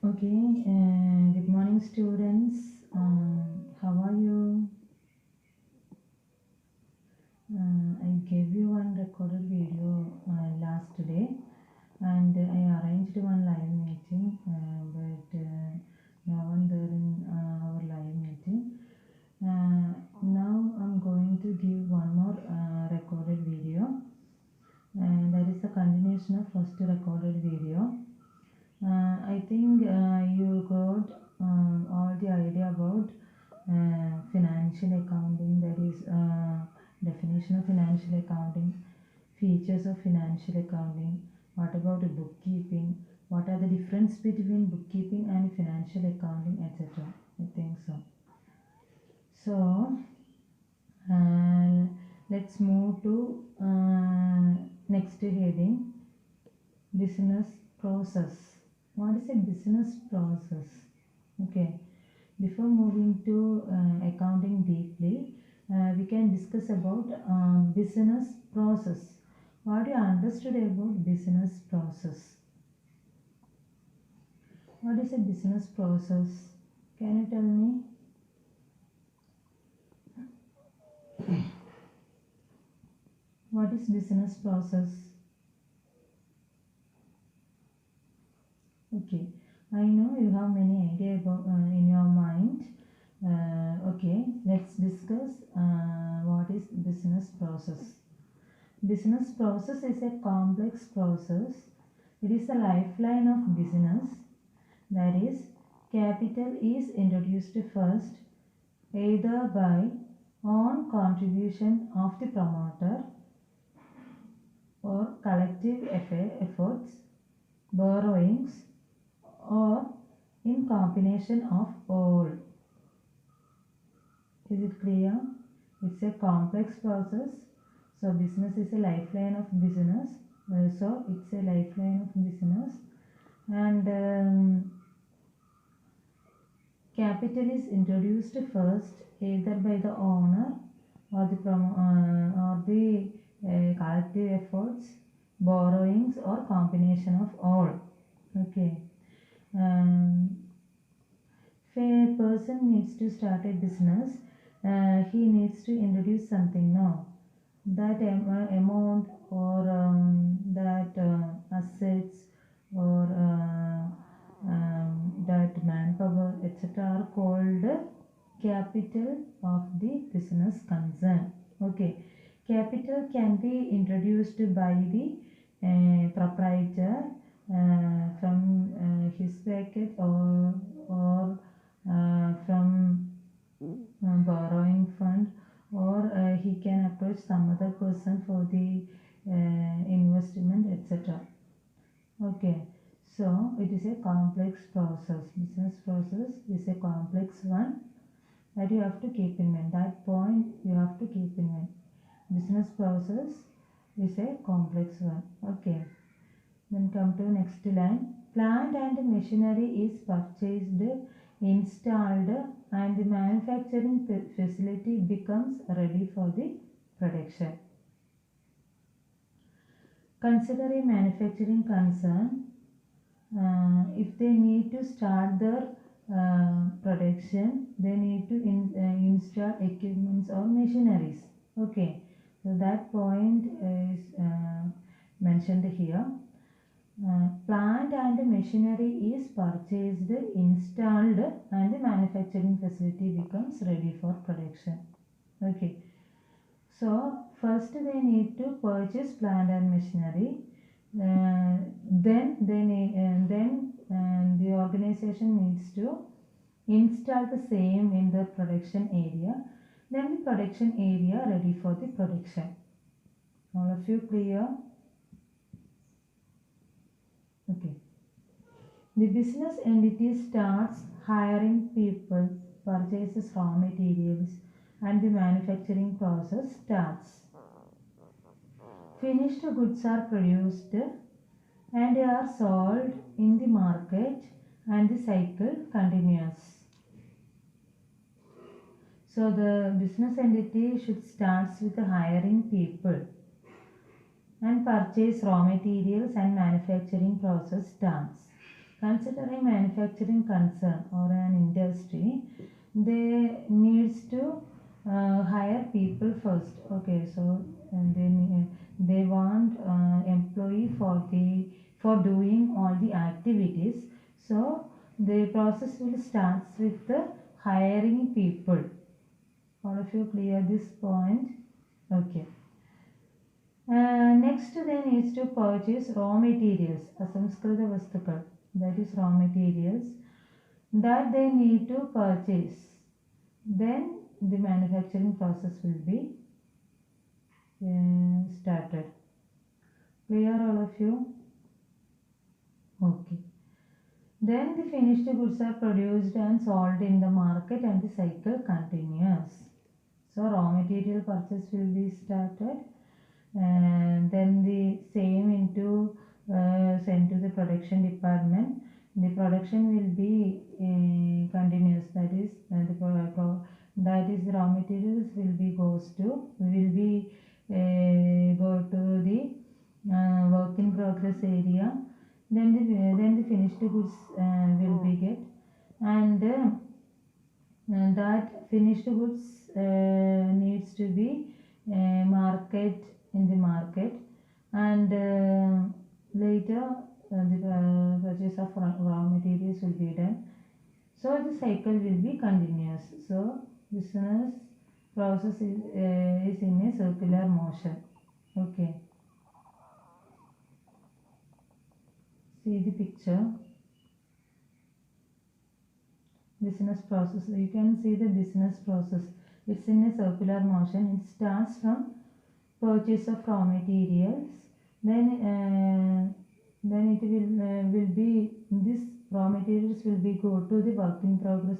Okay, good morning, students. How are you? I gave you one recorded video last day, and I arranged one live meeting, but no one there in our live meeting. Now I'm going to give one more recorded video, and that is a continuation of first recorded video. I think you got all the idea about financial accounting, that is definition of financial accounting, features of financial accounting, what about bookkeeping, what are the difference between bookkeeping and financial accounting, etc. I think so. So uh, let's move to next heading, business process. What is a business process? Okay, before moving to accounting deeply, we can discuss about business process. What you understood about business process? What is a business process? Can you tell me? What is business process? Okay, I know you have many idea about in your mind. Okay, let's discuss what is business process. Business process is a complex process. It is a lifeline of business. That is, capital is introduced first, either by own contribution of the promoter or collective efforts, borrowings, or in combination of all. Is it clear? It's a complex process. So business is a lifeline of business. So it's a lifeline of business, and capital is introduced first, either by the owner or the collective efforts, borrowings, or combination of all. Okay. Um, if a person needs to start a business, he needs to introduce something. No, that amount or that assets or that manpower, etc., are called capital of the business concern. Okay, capital can be introduced by the proprietor from his packet or from borrowing fund, or he can approach some other person for the investment, etc. Okay, so it is a complex process. Business process is a complex one that you have to keep in mind. That point you have to keep in mind. Business process is a complex one. Okay, then come to next line. Plant and machinery is purchased, installed, and the manufacturing facility becomes ready for the production. Consider a manufacturing concern. If they need to start their production, they need to install equipments or machineries. Okay, so that point is mentioned here. Plant and machinery is purchased, installed, and the manufacturing facility becomes ready for production. Okay, so first they need to purchase plant and machinery. Then the organization needs to install the same in the production area. Then the production area ready for the production. All of you clear? Okay. The business entity starts hiring people, purchases raw materials, and the manufacturing process starts. Finished goods are produced and are sold in the market, and the cycle continues. So the business entity should start with hiring people and purchase raw materials, and manufacturing process starts. Consider a manufacturing concern or an industry. They needs to hire people first. Okay, so they want employee for doing all the activities. So the process will start with the hiring people. All of you clear this point? Okay. Next they needs to purchase raw materials, asamskrita vastukal, that is raw materials that they need to purchase. Then the manufacturing process will be started. Clear all of you? Okay. Then the finished goods are produced and sold in the market and the cycle continues. So raw material purchase will be started and then the same into sent to the production department. The production will be continuous, that is that is the raw materials will be go to the work in progress area. Then the finished goods will be get, and that finished goods needs to be market in the market, and later the purchase of raw materials will be done. So the cycle will be continuous. So business process is in a circular motion. Okay, see the picture. Business process, you can see the business process. It's in a circular motion. It starts from purchase of raw materials, then it will be this raw materials will be go to the work in progress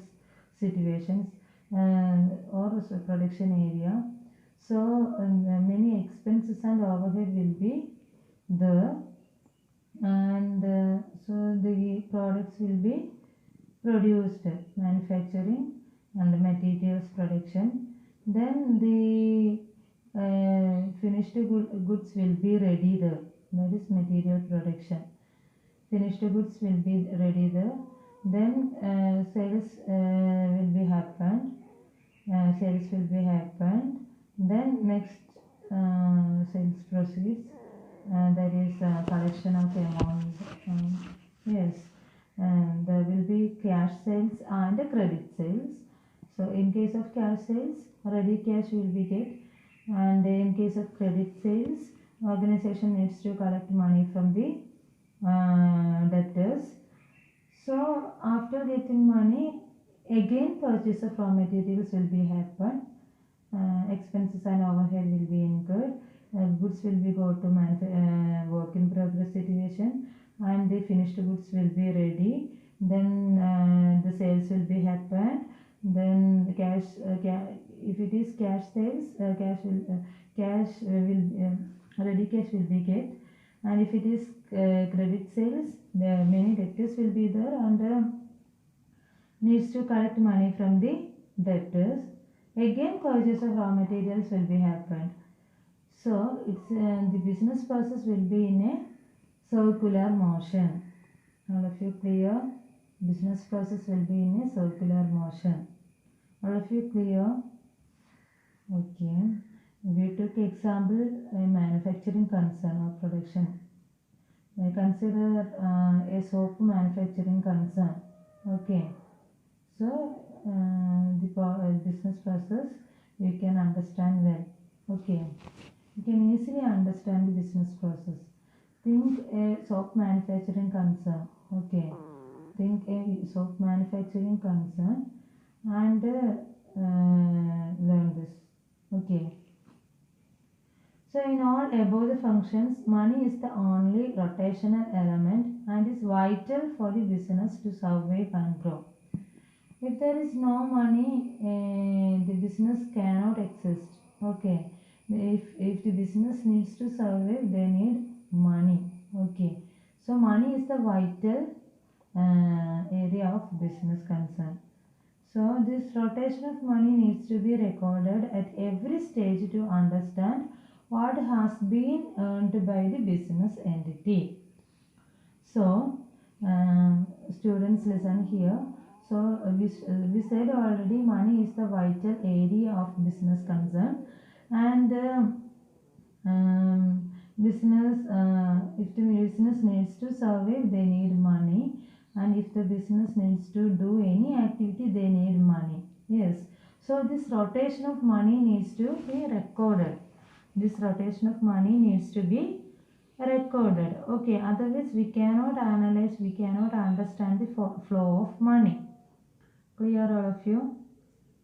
situations or production area. So many expenses and overhead will be there, and so the products will be produced, manufacturing and materials production. Then the finished goods will be ready there, that is material production. Finished goods will be ready there. Then sales will be happened. Sales will be happened. Then next sales proceeds. That is collection of amount. Yes, and there will be cash sales and credit sales. So in case of cash sales, ready cash will be get, and in case of credit sales, organization needs to collect money from the debtors. So after getting money, again purchase of raw materials will be happen. Expenses and overhead will be incurred. Goods will be go to work in progress situation, and the finished goods will be ready. Then the sales will be happened. Then the cash, if it is cash sales, ready cash will be get, and if it is credit sales, the many debtors will be there, and needs to collect money from the debtors. Again purchase of raw materials will be happened. So it's the business process will be in a circular motion. All of you clear? Business process will be in a circular motion. All of you clear? Okay. We took example manufacturing concern or production. Consider a soap manufacturing concern. Okay. So the business process you can understand well. Okay. You can easily understand the business process. Think a soap manufacturing concern. Okay. Think a soap manufacturing concern and learn this. Okay. So in all above the functions, money is the only rotational element and is vital for the business to survive and grow. If there is no money, the business cannot exist. Okay. If the business needs to survive, they need money. Okay. So money is the vital area of business concern. So this rotation of money needs to be recorded at every stage to understand what has been earned by the business entity. So students listen here. So we said already money is the vital area of business concern, and business if the business needs to survive, they need money, and if the business needs to do any activity, they need money. Yes, so this rotation of money needs to be recorded. This rotation of money needs to be recorded. Okay, otherwise we cannot analyze, we cannot understand the flow of money. Clear, all of you?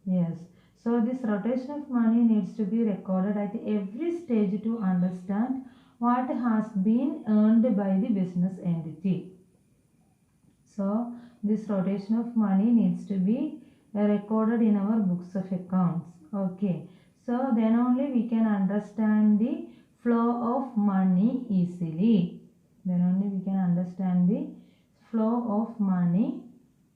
Yes. So this rotation of money needs to be recorded at every stage to understand what has been earned by the business entity. So this rotation of money needs to be recorded in our books of accounts. Okay. So then only we can understand the flow of money easily. Then only we can understand the flow of money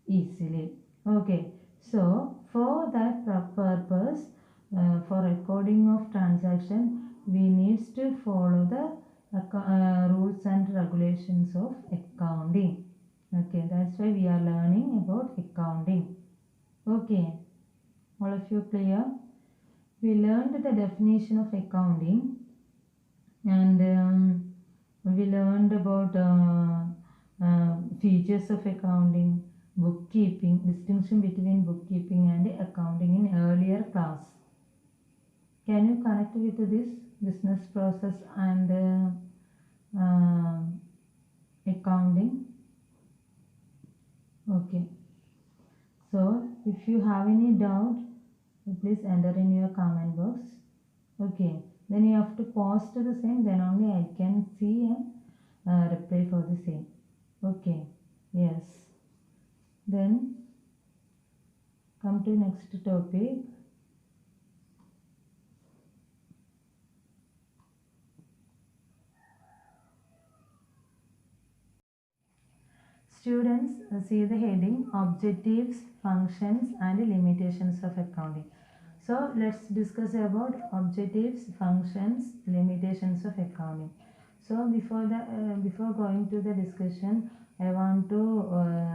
easily. Okay. So for that purpose, for recording of transaction, we need to follow the rules and regulations of accounting. Okay, that's why we are learning about accounting. Okay, all of you clear? We learned the definition of accounting, and we learned about features of accounting, bookkeeping, distinction between bookkeeping and accounting in earlier class. Can you connect with this business process and accounting? Okay. So if you have any doubt, please enter in your comment box. Okay. Then you have to pause to the same, then only I can see and reply for the same. Okay. Yes. Then come to next topic. Students, see the heading objectives, functions and limitations of accounting. So let's discuss about objectives, functions, limitations of accounting. So before going to the discussion, I want to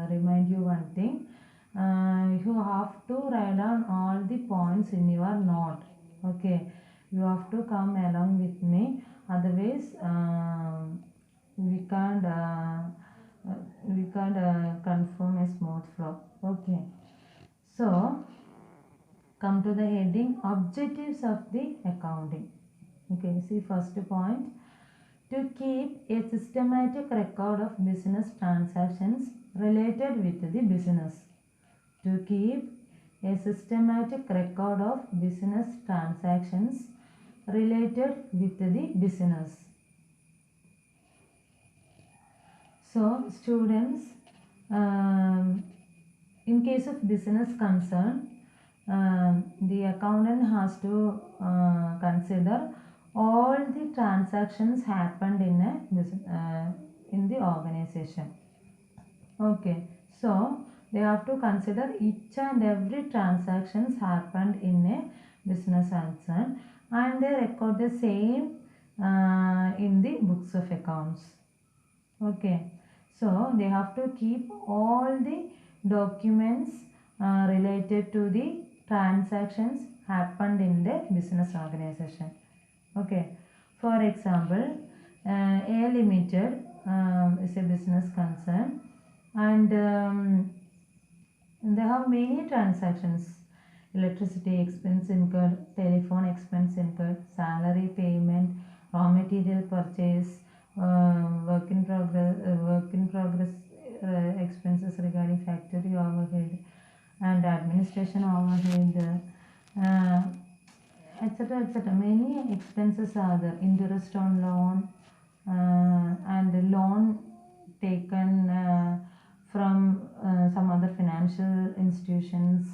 remind you one thing. You have to write down all the points in your note. Okay, you have to come along with me. Otherwise, we can't confirm a smooth flow. Okay, so come to the heading objectives of the accounting. Okay, see first point, to keep a systematic record of business transactions related with the business. To keep a systematic record of business transactions related with the business. So students, in case of business concern, the accountant has to consider all the transactions happened in the organization. Okay, so they have to consider each and every transactions happened in a business concern, and they record the same in the books of accounts. Okay, so they have to keep all the documents related to the transactions happened in the business organization. Okay, for example, A Limited is a business concern, and they have many transactions: electricity expense incurred, telephone expense incurred, salary payment, raw material purchase, work in progress expenses regarding factory overhead and administration overhead, etc. etc. Many expenses are there. Interest on loan and loan taken from some other financial institutions.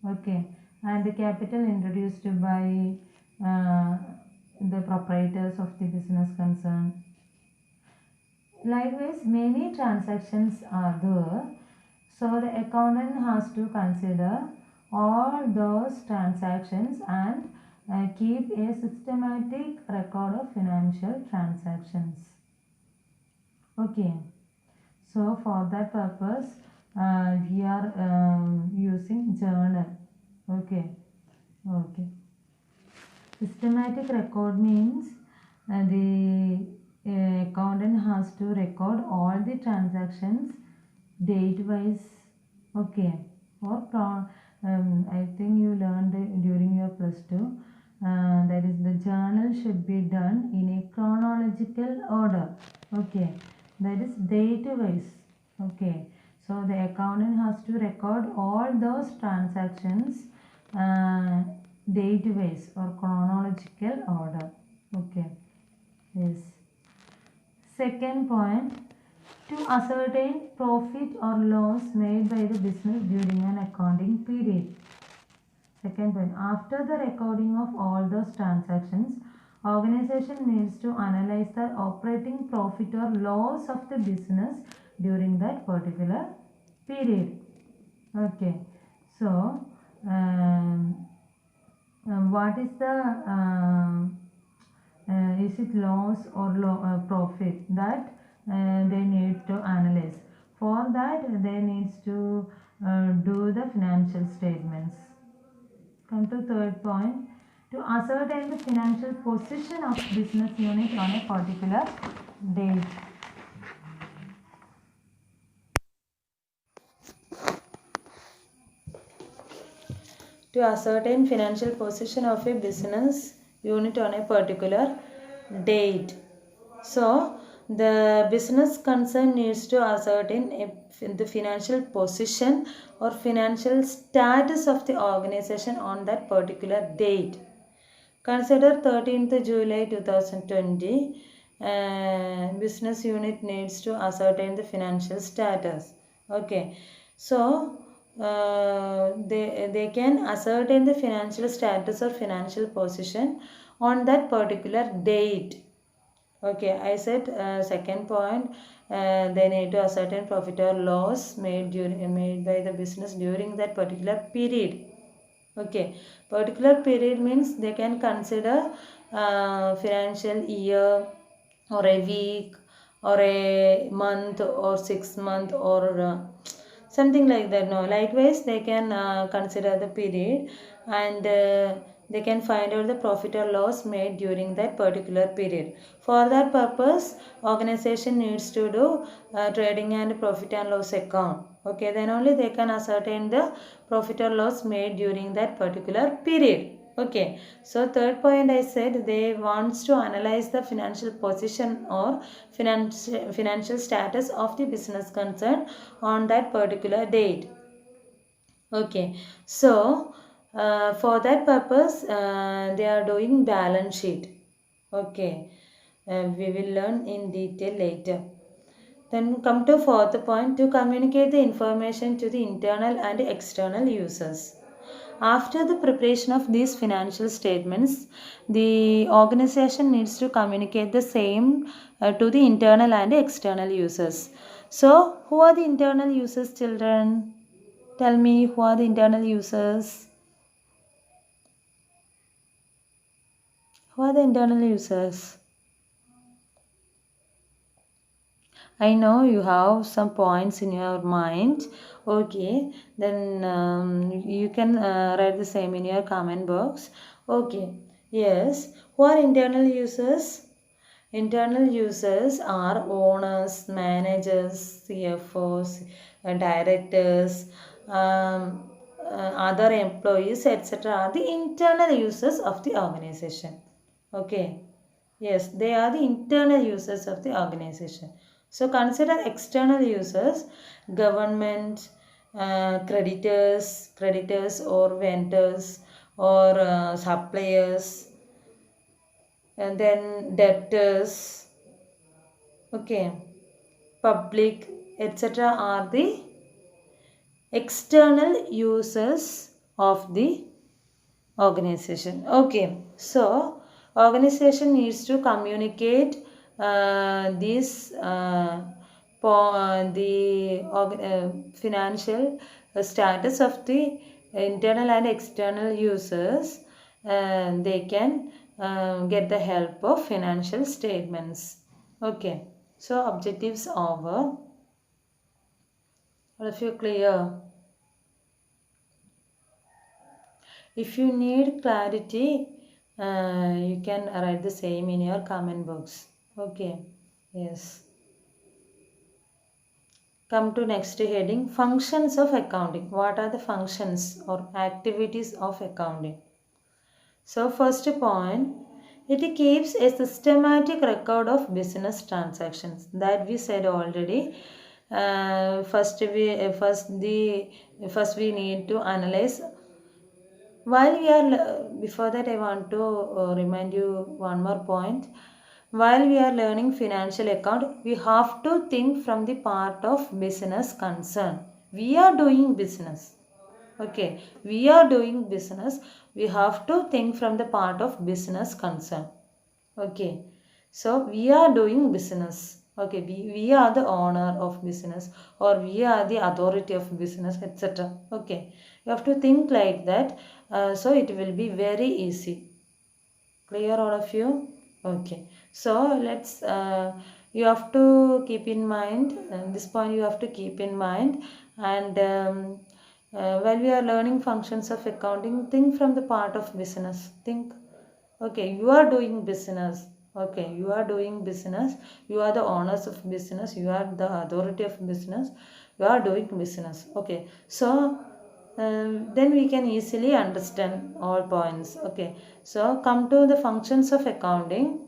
Okay, and the capital introduced by the proprietors of the business concern. Likewise, many transactions are there, so the accountant has to consider all those transactions and keep a systematic record of financial transactions. Okay, So for that purpose, we are using journal. Okay. Systematic record means the accountant has to record all the transactions date wise. Okay. I think you learned it during your plus 2. That is, the journal should be done in a chronological order. Okay. That is date wise. Okay. So the accountant has to record all those transactions date wise or chronological order. Okay. Yes. Second point, to ascertain profit or loss made by the business during an accounting period. Second point, after the recording of all those transactions, organization needs to analyze the operating profit or loss of the business during that particular period. Okay. So, what is the is it loss or profit that they need to analyze. For that they needs to do the financial statements. Come to third point, to ascertain the financial position of business unit on a particular date. To ascertain financial position of a business unit on a particular date. So the business concern needs to ascertain the financial position or financial status of the organization on that particular date. Consider 13th July 2020. Business unit needs to ascertain the financial status. Okay. So they can ascertain the financial status or financial position on that particular date. Okay, I said second point, they need to ascertain profit or loss made by the business during that particular period. Okay, particular period means they can consider financial year or a week or a month or 6 month or something like that. No, likewise they can consider the period and they can find out the profit or loss made during that particular period. For that purpose, organization needs to do trading and profit and loss account. Okay, then only they can ascertain the profit or loss made during that particular period. Okay, so third point I said they wants to analyze the financial position or financial status of the business concern on that particular date. Okay, so for that purpose they are doing balance sheet. Okay, we will learn in detail later. Then come to fourth point, to communicate the information to the internal and external users. After the preparation of these financial statements, the organization needs to communicate the same to the internal and external users. So, who are the internal users, children? Tell me, who are the internal users? Who are the internal users? I know you have some points in your mind. Okay, then you can write the same in your comment box. Okay, yes. Who are internal users? Internal users are owners, managers, CFOs, directors, other employees, etc. are the internal users of the organization. Okay. Yes, they are the internal users of the organization. So consider external users, government, creditors or vendors or suppliers, and then debtors, okay, public, etc. are the external users of the organization. Okay, so organization needs to communicate the financial status of the internal and external users. They can get the help of financial statements. Okay, so objectives over. All of you clear? If you need clarity, you can write the same in your comment box. Okay. Yes. Come to next heading, functions of accounting. What are the functions or activities of accounting? So first point, it keeps a systematic record of business transactions. That we said already. First we need to analyze. While we are before that, I want to remind you one more point. While we are learning financial account, we have to think from the part of business concern. We are doing business. Okay, we are doing business. We have to think from the part of business concern. Okay, so we are doing business. Okay, we are the owner of business, or we are the authority of business, etc. Okay, you have to think like that, so it will be very easy. Clear, all of you? Okay, so you have to keep in mind, this point you have to keep in mind, and while we are learning functions of accounting, think from the part of business. Think. Okay, you are doing business. Okay, you are doing business. You are the owners of business. You are the authority of business. You are doing business. Okay, so then we can easily understand all points. Okay, so come to the functions of accounting.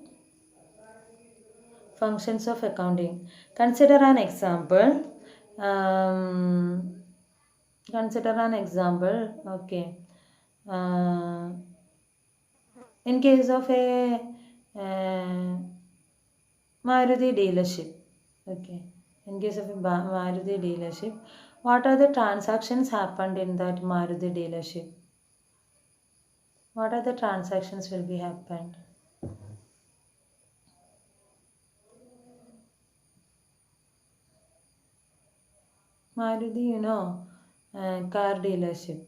Functions of accounting. Consider an example. Um, Consider an example. Okay. Uh, in case of a Maruti dealership. Okay. In case of a Maruti dealership, what are the transactions happened in that Maruti dealership? What are the transactions will be happened? Maruti, car dealership.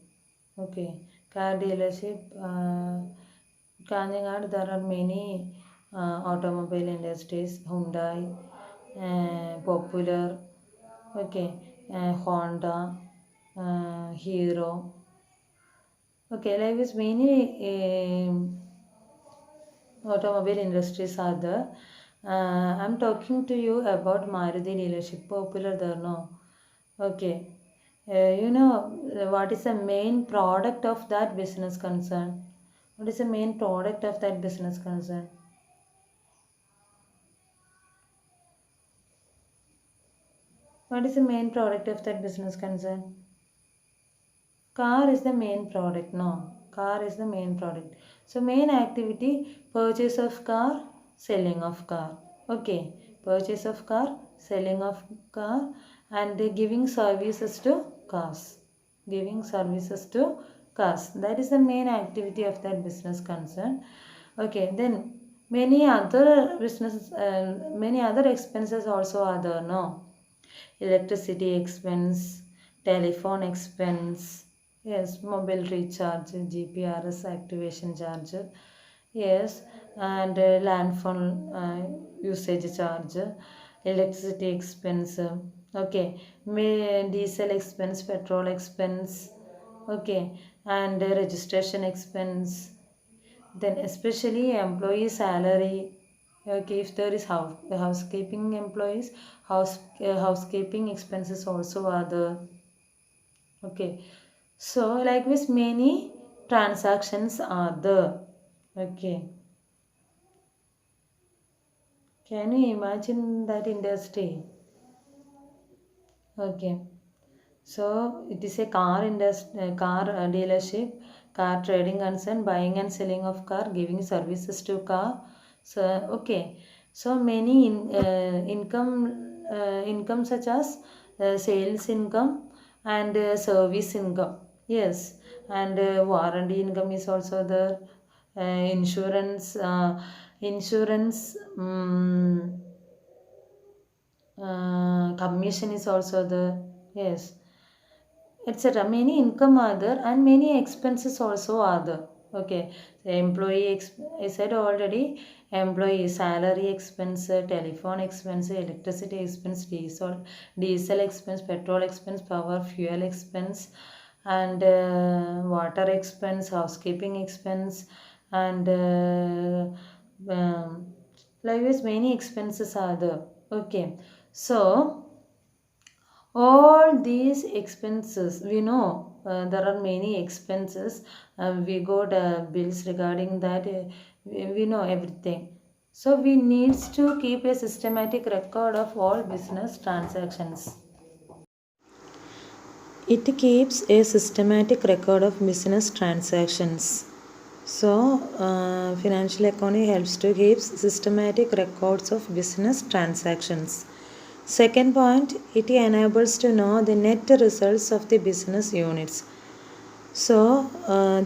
Okay, car dealership. Kanjangad, there are many automobile industries. Hyundai, Popular. Okay, Honda, Hero. Okay, like this many automobile industries are there. I'm talking to you about Maruti dealership. Popular there, no? Okay. What is the main product of that business concern? What is the main product of that business concern? What is the main product of that business concern? Car is the main product. No, car is the main product. So main activity, purchase of car, selling of car. Okay, purchase of car, selling of car, and giving services to cars. Giving services to cars. That is the main activity of that business concern. Okay, then many other expenses also are there. No, electricity expense, telephone expense, yes, mobile recharge, GPRS activation charge, yes, and land phone usage charge, electricity expense, okay, diesel expense, petrol expense, okay, and registration expense, then especially employee salary. Okay, if there is housekeeping employees, housekeeping expenses also are there. Okay, so like this many transactions are there. Okay, can you imagine that industry? Okay, so it is a car dealership, car trading concern, buying and selling of car, giving services to car. So okay, so many income such as sales income and service income. Yes, and warranty income is also there. Insurance commission is also there. Yes, etc. Many income are there and many expenses also are there. Okay, the I said already, employee salary expense, telephone expense, electricity expense, diesel expense, petrol expense, power fuel expense, and water expense, housekeeping expense, and likewise many expenses are there. Okay, so all these expenses we know, there are many expenses, we got bills regarding that, we know everything. So we needs to keep a systematic record of all business transactions. It keeps a systematic record of business transactions. So, financial accounting helps to keep systematic records of business transactions. Second point, it enables to know the net results of the business units. So,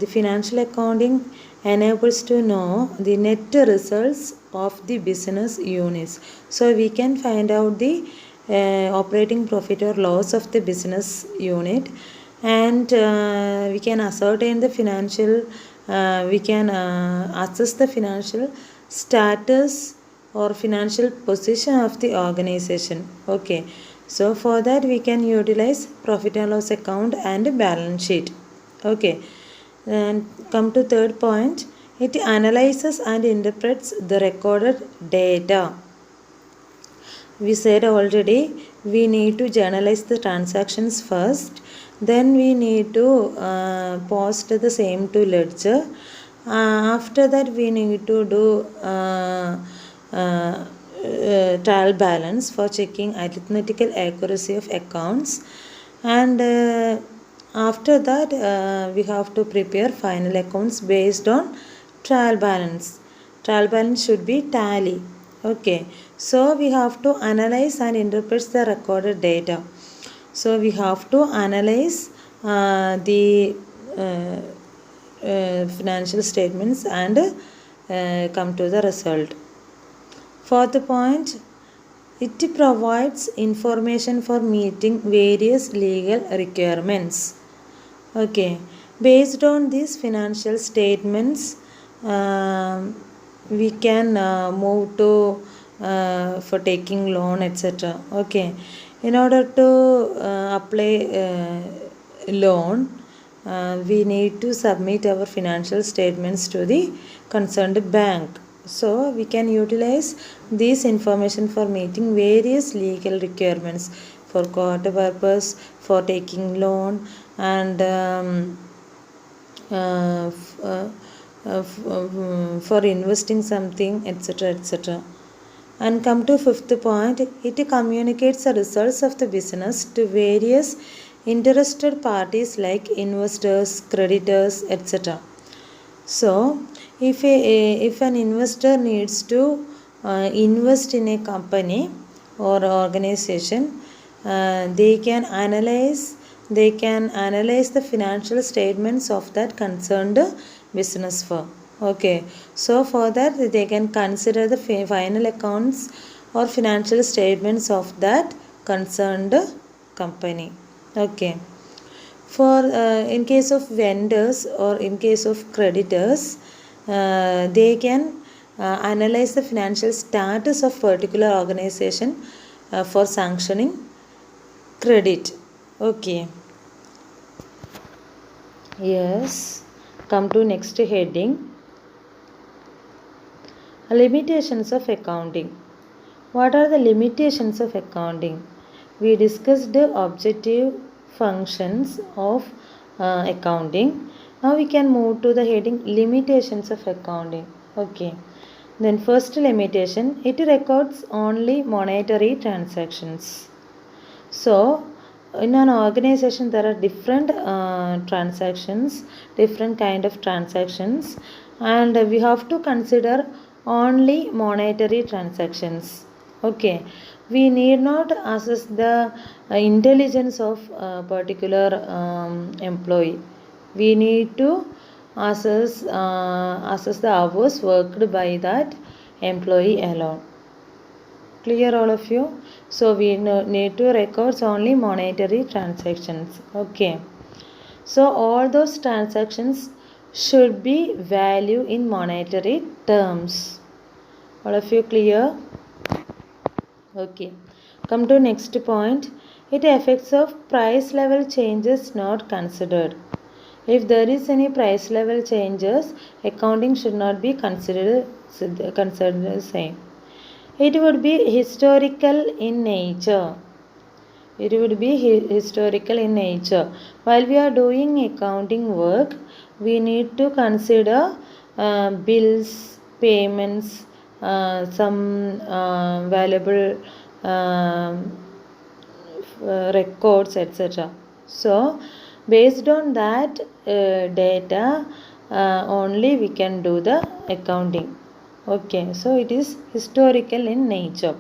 the financial accounting enables to know the net results of the business units. So, we can find out the operating profit or loss of the business unit, and we can ascertain the financial, we can assess the financial status or financial position of the organization. Okay, so for that we can utilize profit and loss account and balance sheet. Okay, and come to third point, it analyzes and interprets the recorded data. We said already, we need to journalize the transactions first, then we need to post the same to ledger. After that we need to do trial balance for checking arithmetical accuracy of accounts, and after that we have to prepare final accounts based on trial balance. Trial balance should be tally. Okay, so we have to analyze and interpret the recorded data. So we have to analyze the financial statements and come to the result. Fourth point, it provides information for meeting various legal requirements. Okay, based on these financial statements, we can move to for taking loan, etc. Okay, in order to apply loan, we need to submit our financial statements to the concerned bank. So we can utilize this information for meeting various legal requirements for court purpose, for taking loan, and for investing something, etc., etc. And come to fifth point, it communicates the results of the business to various interested parties like investors, creditors, etc. So, if an investor needs to invest in a company or organization, they can analyze the financial statements of that concerned business firm. Okay, so for that they can consider the final accounts or financial statements of that concerned company. Okay, for in case of vendors or in case of creditors, they can analyze the financial status of particular organization for sanctioning credit. Okay, yes, come to next heading, limitations of accounting. What are the limitations of accounting? We discussed the objective functions of accounting. Now we can move to the heading limitations of accounting. Okay. Then first limitation, it records only monetary transactions. So in an organization there are different transactions, different kind of transactions, and we have to consider only monetary transactions. Okay, we need not assess the intelligence of a particular employee. We need to assess the hours worked by that employee alone. Clear all of you? So we need to record only monetary transactions. Okay, so all those transactions should be value in monetary terms. All of you clear? Okay. Come to next point. It effects of price level changes not considered. If there is any price level changes, accounting should not be considered the same. It would be historical in nature. It would be historical in nature. While we are doing accounting work, we need to consider bills, payments, some valuable records, etc. So based on that data only we can do the accounting. Okay, so it is historical in nature.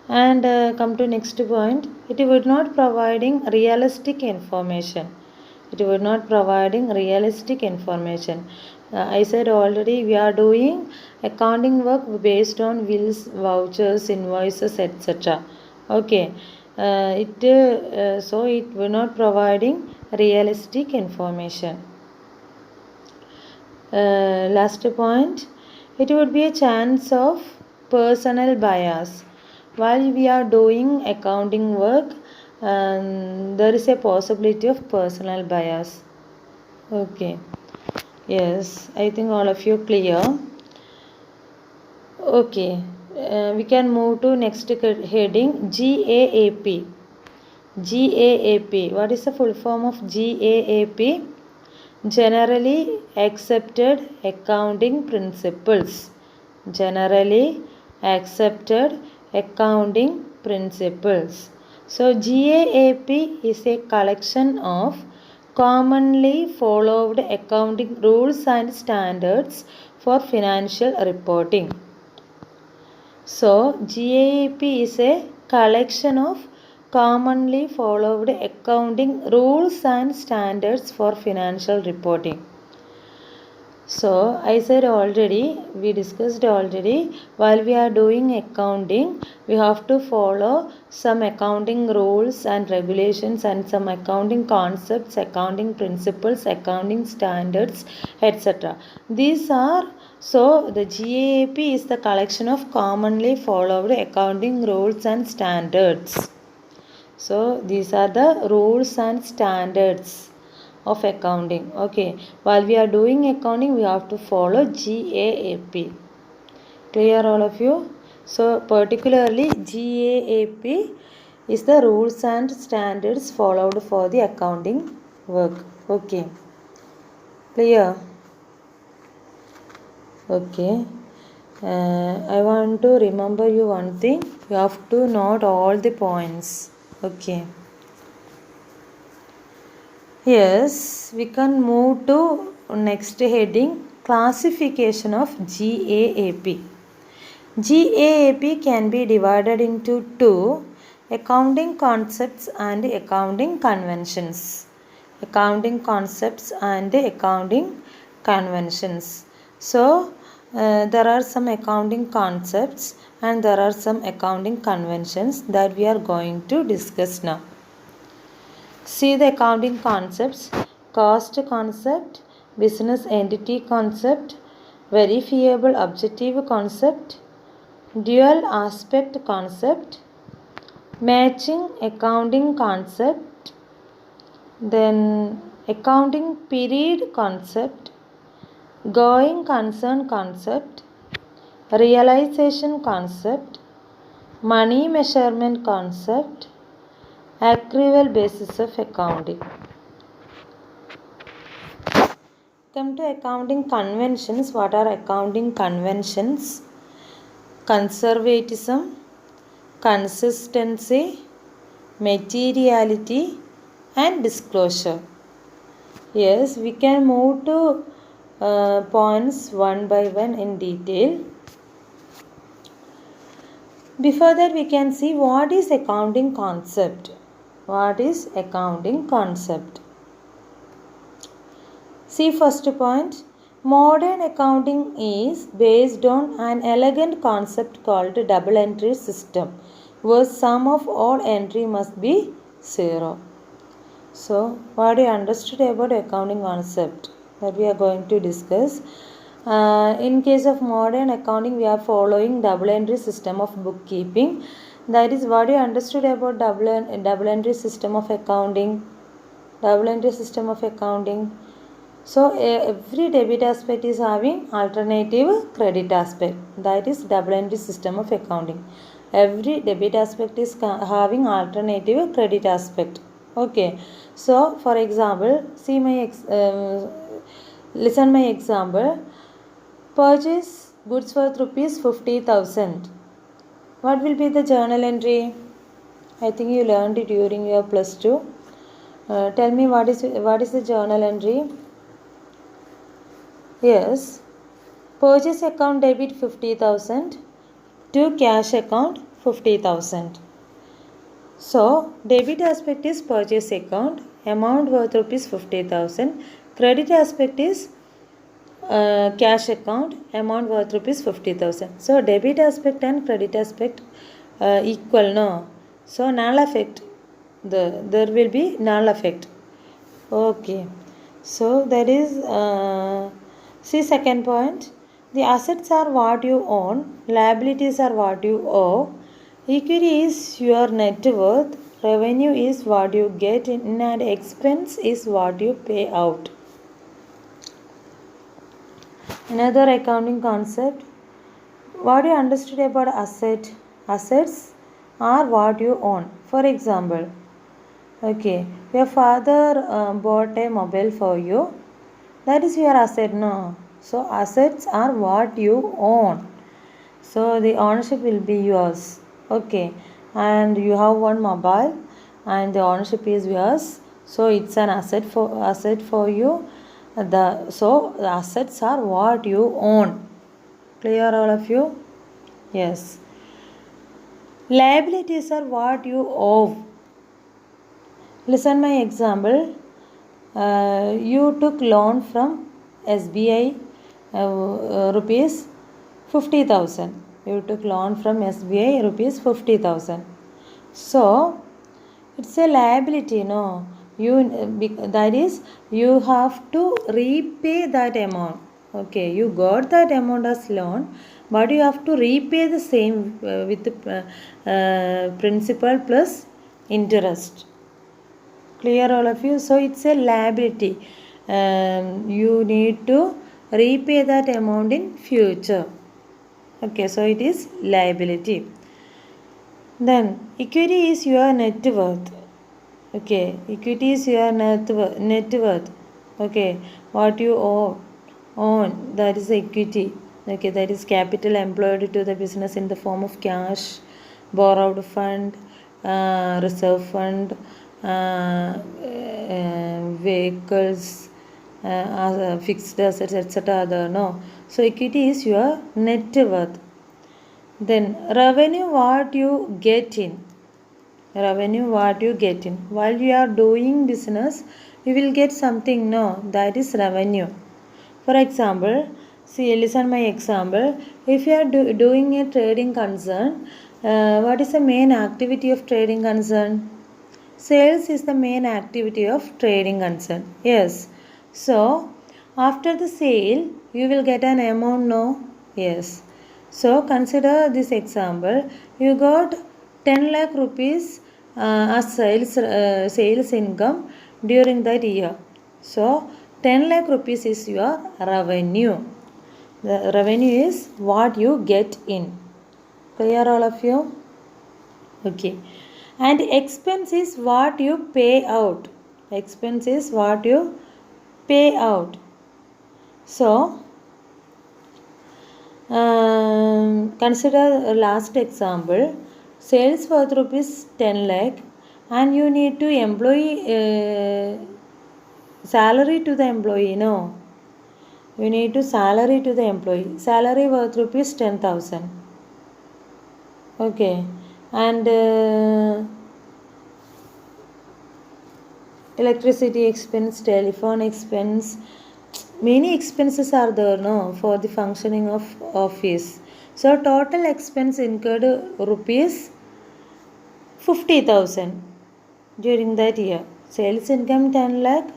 And come to next point. It would not providing realistic information. It would not providing realistic information. I said already we are doing accounting work based on bills, vouchers, invoices, etc. Okay, so it will not providing realistic information. Last point. It would be a chance of personal bias. While we are doing accounting work, there is a possibility of personal bias. Okay. Yes, I think all of you clear. Okay. We can move to next heading, GAAP. GAAP. What is the full form of GAAP? Generally accepted accounting principles. Generally accepted accounting principles. So GAAP is a collection of commonly followed accounting rules and standards for financial reporting. So GAAP is a collection of commonly followed accounting rules and standards for financial reporting. So I said already, we discussed already, while we are doing accounting, we have to follow some accounting rules and regulations and some accounting concepts, accounting principles, accounting standards, etc. These are, so the GAAP is the collection of commonly followed accounting rules and standards. So these are the rules and standards of accounting. Okay, while we are doing accounting, we have to follow GAAP. Clear all of you? So particularly GAAP is the rules and standards followed for the accounting work. Okay, clear? Okay. I want to remember you one thing. You have to note all the points. Okay. Yes, we can move to next heading, classification of GAAP. GAAP can be divided into two, accounting concepts and accounting conventions. Accounting concepts and accounting conventions. So there are some accounting concepts and there are some accounting conventions that we are going to discuss now. See the accounting concepts: cost concept, business entity concept, verifiable objective concept, dual aspect concept, matching accounting concept, then accounting period concept, going concern concept, realization concept, money measurement concept, accrual basis of accounting. Come to accounting conventions. What are accounting conventions? Conservatism, consistency, materiality, and disclosure. Yes, we can move to points one by one in detail. Before that, we can see what is accounting concept. What is accounting concept? See first point. Modern accounting is based on an elegant concept called double entry system, where sum of all entry must be 0. So what you understood about accounting concept that we are going to discuss. In case of modern accounting, we are following double entry system of bookkeeping. That is what you understood about double entry system of accounting. Double entry system of accounting. So every debit aspect is having alternative credit aspect. That is double entry system of accounting. Every debit aspect is having alternative credit aspect. Okay. So for example, see my listen my example. Purchase goods worth rupees 50,000. What will be the journal entry? I think you learned it during your plus 2. Tell me what is the journal entry? Yes, purchase account debit 50,000 to cash account 50,000. So debit aspect is purchase account, amount worth rupees 50,000. Credit aspect is cash account, amount worth rupees 50,000. So debit aspect and credit aspect equal, no? So null effect, there will be null effect. Okay, so that is see second point. The assets are what you own, liabilities are what you owe, equity is your net worth, revenue is what you get in, and expense is what you pay out. Another accounting concept. What you understood about asset? Assets are what you own. For example, okay, your father bought a mobile for you. That is your asset, no? So assets are what you own. So the ownership will be yours. Okay, and you have one mobile, and the ownership is yours. So it's an asset for you. So the assets are what you own. Clear, all of you? Yes. Liabilities are what you owe. Listen my example. You took loan from SBI rupees 50,000. You took loan from SBI rupees 50,000. So it's a liability, no? That is, you have to repay that amount. Okay, you got that amount as loan, but you have to repay the same with the principal plus interest. Clear, all of you? So it's a liability. You need to repay that amount in future. Okay, so it is liability. Then equity is your net worth. Okay, equity is your net worth. Okay, what you own, that is equity. Okay, that is capital employed to the business in the form of cash, borrowed fund, reserve fund, vehicles, fixed assets, etc. No. So equity is your net worth. Then revenue, what you get in. Revenue, what you get in. While you are doing business, you will get something, no? That is revenue. For example, see, listen my example. If you are doing a trading concern, what is the main activity of trading concern? Sales is the main activity of trading concern. Yes. So, after the sale, you will get an amount, no? Yes. So, consider this example. You got 10 lakh rupees as sales income during that year. So, 10 lakh rupees is your revenue. The revenue is what you get in. Clear, all of you? Okay. And expense is what you pay out. Expense is what you pay out. So, consider last example. Sales worth rupees 10 lakh and you need to employ salary to the employee, no? You need to salary to the employee. Salary worth rupees 10,000. Okay. And electricity expense, telephone expense, many expenses are there, no, for the functioning of office. So total expense incurred rupees 50,000 during that year. Sales income 10 lakh,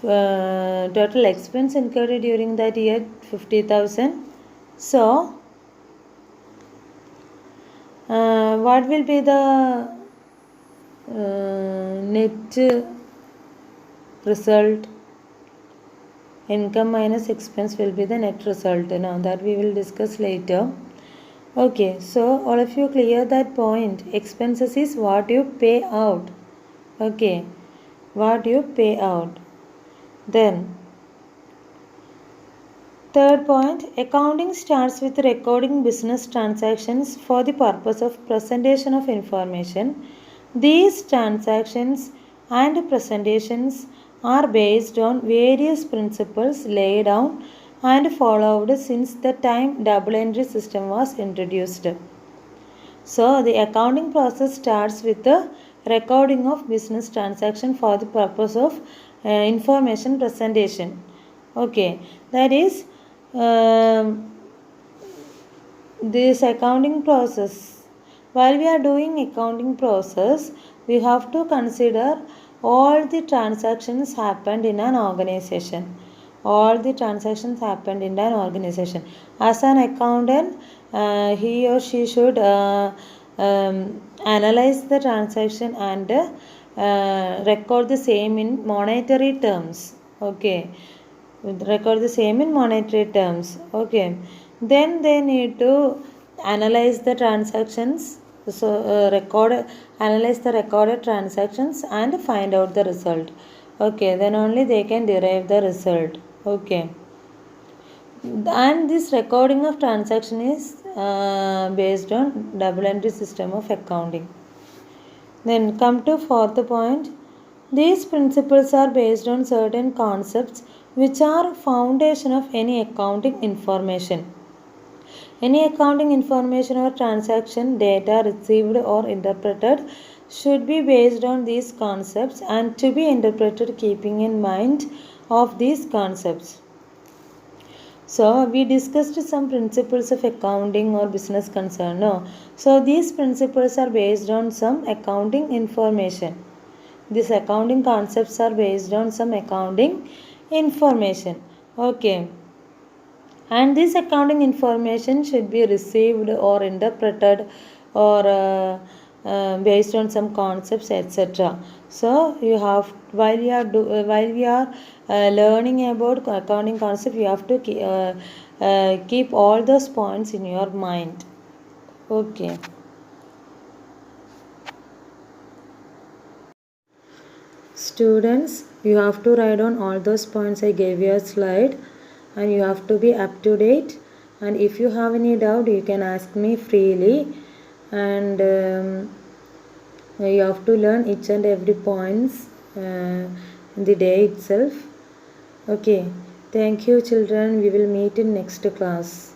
total expense incurred during that year 50,000. So what will be the net result? Income minus expense will be the net result. Now that we will discuss later. Okay, so all of you clear that point. Expenses is what you pay out. Okay, what you pay out. Then third point, accounting starts with recording business transactions for the purpose of presentation of information. These transactions and presentations are based on various principles laid down and followed since the time double entry system was introduced. So the accounting process starts with the recording of business transaction for the purpose of information presentation. Okay, that is this accounting process. While we are doing accounting process, we have to consider all the transactions happened in an organization. All the transactions happened in an organization. As an accountant, he or she should analyze the transaction and record the same in monetary terms. Okay, record the same in monetary terms. Okay, then they need to analyze the transactions. So analyze the recorded transactions and find out the result. Okay, then only they can derive the result. Okay, and this recording of transaction is based on double entry system of accounting. Then come to fourth point. These principles are based on certain concepts which are foundation of any accounting information. Any accounting information or transaction data received or interpreted should be based on these concepts and to be interpreted keeping in mind of these concepts. So we discussed some principles of accounting or business concern. No. So these principles are based on some accounting information. These accounting concepts are based on some accounting information. Okay. And this accounting information should be received or interpreted or based on some concepts, etc. So you have while we are learning about accounting concept, you have to keep all those points in your mind. Okay. Students, you have to write down all those points I gave you a slide, and you have to be up to date. And if you have any doubt, you can ask me freely, and you have to learn each and every points in the day itself. Okay, thank you children. We will meet in next class.